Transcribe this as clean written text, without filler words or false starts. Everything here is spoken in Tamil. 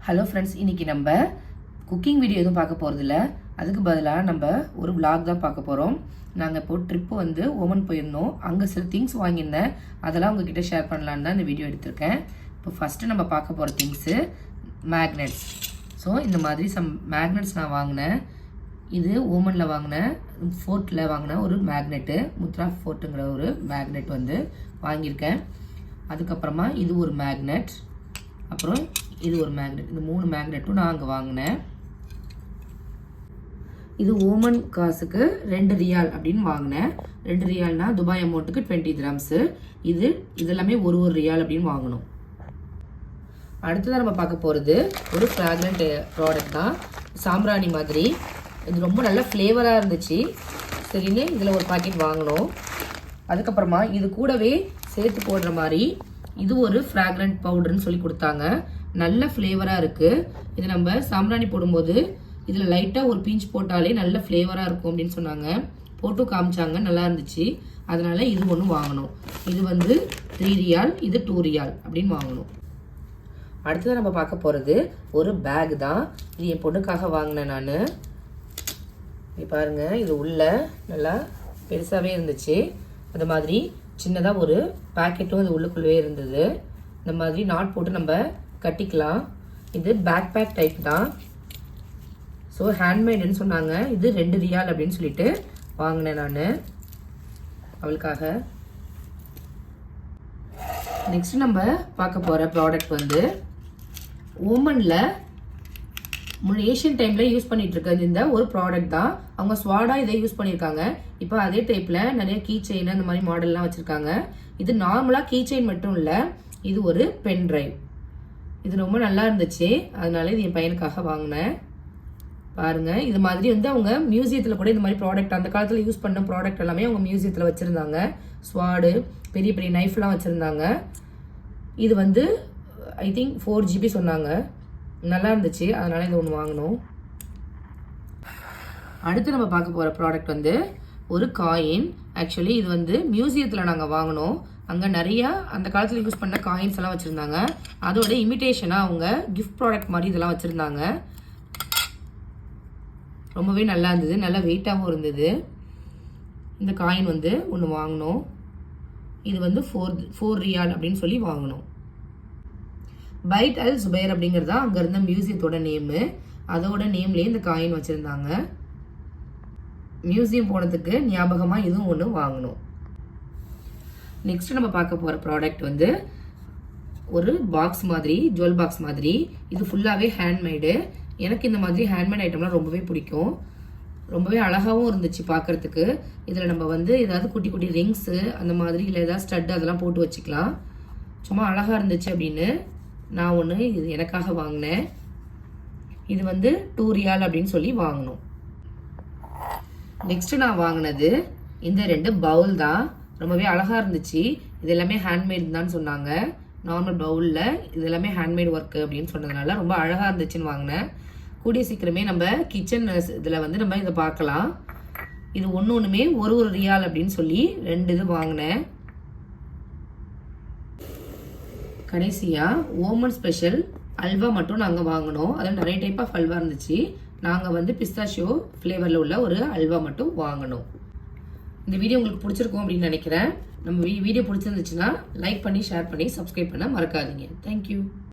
ஹலோ ஃப்ரெண்ட்ஸ், இன்றைக்கி நம்ம குக்கிங் வீடியோ எதுவும் பார்க்க போகிறதில்ல. அதுக்கு பதிலாக நம்ம ஒரு விளாக் தான் பார்க்க போகிறோம். நாங்கள் இப்போ ட்ரிப்பு வந்து ஓமன் போயிருந்தோம். அங்கே சில திங்ஸ் வாங்கியிருந்தேன், அதெல்லாம் உங்ககிட்ட ஷேர் பண்ணலான்னு தான் இந்த வீடியோ எடுத்திருக்கேன். இப்போ ஃபஸ்ட்டு நம்ம பார்க்க போகிற திங்ஸு மேக்னெட்ஸ். ஸோ இந்த மாதிரி மேக்னெட்ஸ் நான் வாங்கினேன். இது ஓமனில் வாங்கினேன், ஃபோர்ட்டில் வாங்கின ஒரு மேக்னெட்டு, முத்ரா ஃபோர்ட்டுங்கிற ஒரு மேக்னெட் வந்து வாங்கியிருக்கேன். அதுக்கப்புறமா இது ஒரு மேக்னெட், அப்புறம் இது ஒரு மேக்னெட். இந்த 3 மேக்னெட்டும் நான் அங்கே வாங்கினேன். இது ஓமன் காசுக்கு 2 ரியால் அப்படின்னு வாங்கினேன். 2 ரியால்னா துபாய் அமௌண்ட்டுக்கு 20 கிராம்ஸு. இதெல்லாமே ஒரு ரியால் அப்படின்னு வாங்கணும். அடுத்ததாக நம்ம பார்க்க போகிறது ஒரு ஃப்ராக்ரண்ட் ப்ராடக்ட் தான், சாம்பிராணி மாதிரி. இது ரொம்ப நல்ல ஃப்ளேவராக இருந்துச்சு, சரின்னு இதில் ஒரு பாக்கெட் வாங்கினோம். அதுக்கப்புறமா இது கூடவே சேர்த்து போடுற மாதிரி இது ஒரு ஃப்ராக்ரண்ட் பவுடர்னு சொல்லி கொடுத்தாங்க. நல்ல ஃப்ளேவராக இருக்குது. இது நம்ம சாம்பிராணி போடும்போது இதில் லைட்டாக ஒரு பிஞ்ச் போட்டாலே நல்ல ஃப்ளேவராக இருக்கும் அப்படின்னு சொன்னாங்க. போட்டு காமிச்சாங்க, நல்லா இருந்துச்சு. அதனால இது ஒன்று வாங்கணும். இது வந்து 3 ரியால், இது 2 ரியால் அப்படின்னு வாங்கணும். அடுத்தது நம்ம பார்க்க போகிறது ஒரு பேக் தான். இது என் பொண்ணுக்காக வாங்கினேன் நான். பாருங்கள், இது உள்ள நல்லா பெருசாகவே இருந்துச்சு. அந்த மாதிரி சின்னதாக ஒரு பேக்கெட்டும் அது உள்ளுக்குள்ளவே இருந்தது. இந்த மாதிரி நாட் போட்டு நம்ம கட்டிக்கலாம். இது பேக் பேக் டைப் தான். ஸோ ஹேண்ட்மேடுன்னு சொன்னாங்க. இது 2 ரியால் அப்படின்னு சொல்லிட்டு வாங்கினேன் நான் அவளுக்காக. நெக்ஸ்ட் நம்ம பார்க்க போகிற ப்ராடக்ட் வந்து ஓமனில் ஏஷியன் டைமில் யூஸ் பண்ணிட்டு இருக்கிறது இந்த ஒரு ப்ராடக்ட் தான். அவங்க ஸ்வாடா இதை யூஸ் பண்ணியிருக்காங்க. இப்போ அதே டைப்பில் நிறைய கீ செயின் அந்த மாதிரி மாடல்லாம் வச்சுருக்காங்க. இது நார்மலாக கீ செயின் மட்டும் இல்லை, இது ஒரு பென் டிரைவ். இது ரொம்ப நல்லா இருந்துச்சு, அதனால இது என் பையனுக்காக வாங்கினேன். பாருங்கள், இது மாதிரி வந்து அவங்க மியூசியத்தில் கூட இந்த மாதிரி ப்ராடக்ட், அந்த காலத்தில் யூஸ் பண்ண ப்ராடக்ட் எல்லாமே அவங்க மியூசியத்தில் வச்சுருந்தாங்க. ஸ்வாடு, பெரிய பெரிய நைஃப்லாம் வச்சுருந்தாங்க. இது வந்து ஐ திங்க் 4 GB சொன்னாங்க. நல்லா இருந்துச்சு, அதனால இது ஒன்று வாங்கினோம். அடுத்து நம்ம பார்க்க போகிற ப்ராடக்ட் வந்து ஒரு காயின். ஆக்சுவலி இது வந்து மியூசியத்தில் நாங்கள் வாங்கினோம். அங்கே நிறையா அந்த காலத்தில் யூஸ் பண்ண காயின்ஸ் எல்லாம் வச்சுருந்தாங்க. அதோட இமிட்டேஷனாக அவங்க கிஃப்ட் ப்ராடக்ட் மாதிரி இதெல்லாம் வச்சுருந்தாங்க. ரொம்பவே நல்லா இருந்தது, நல்லா வெயிட்டாகவும் இருந்தது. இந்த காயின் வந்து ஒன்று வாங்கினோம். இது வந்து 4 ரியால் அப்படின்னு சொல்லி வாங்கினோம். பைட் அல் சுபைர் அப்படிங்கிறதா அங்கே இருந்த மியூசியத்தோட நேமு. அதோட நேம்லேயே இந்த காயின் வச்சுருந்தாங்க. மியூசியம் போனதுக்கு ஞாபகமாக இதுவும் ஒன்று வாங்கணும். நெக்ஸ்ட் நம்ம பார்க்க போகிற ப்ராடக்ட் வந்து ஒரு பாக்ஸ் மாதிரி, ஜுவல் பாக்ஸ் மாதிரி. இது ஃபுல்லாகவே ஹேண்ட்மேடு. எனக்கு இந்த மாதிரி ஹேண்ட்மேட் ஐட்டம்லாம் ரொம்பவே பிடிக்கும். ரொம்பவே அழகாகவும் இருந்துச்சு பார்க்குறதுக்கு. இதில் நம்ம வந்து ஏதாவது குட்டி குட்டி ரிங்ஸு அந்த மாதிரி இல்லை ஏதாவது ஸ்டட் அதெல்லாம் போட்டு வச்சுக்கலாம். சும்மா அழகாக இருந்துச்சு அப்படின்னு நான் ஒன்று இது எனக்காக வாங்கினேன். இது வந்து 2 ரியால் அப்படின்னு சொல்லி வாங்கினோம். நெக்ஸ்ட் நான் வாங்கினது இந்த 2 பவுல் தான். ரொம்பவே அழகாக இருந்துச்சு. இது எல்லாமே ஹேண்ட்மேட் தான் சொன்னாங்க. நார்மல் பவுலில் இது எல்லாமே ஹேண்ட்மேட் ஒர்க்கு அப்படின்னு சொன்னதுனால ரொம்ப அழகாக இருந்துச்சுன்னு வாங்கினேன். கூடிய சீக்கிரமே நம்ம கிச்சன் இதில் வந்து நம்ம இதை பார்க்கலாம். இது ஒன்றுமே ஒரு ரியால் அப்படின்னு சொல்லி 2 இது வாங்கினேன். கடைசியாக ஓமன் ஸ்பெஷல் அல்வா மட்டும் நாங்கள் வாங்கினோம். அதில் நிறைய டைப் ஆஃப் அல்வா இருந்துச்சு. நாங்கள் வந்து பிஸ்தாஷியோ ஃப்ளேவரில் உள்ள ஒரு அல்வா மட்டும் வாங்கினோம். இந்த வீடியோ உங்களுக்கு பிடிச்சிருக்கும் அப்படின்னு நினைக்கிறேன். நம்ம வீடியோ பிடிச்சிருந்துச்சுன்னா லைக் பண்ணி, ஷேர் பண்ணி, சப்ஸ்கிரைப் பண்ண மறக்காதீங்க. தேங்க்யூ.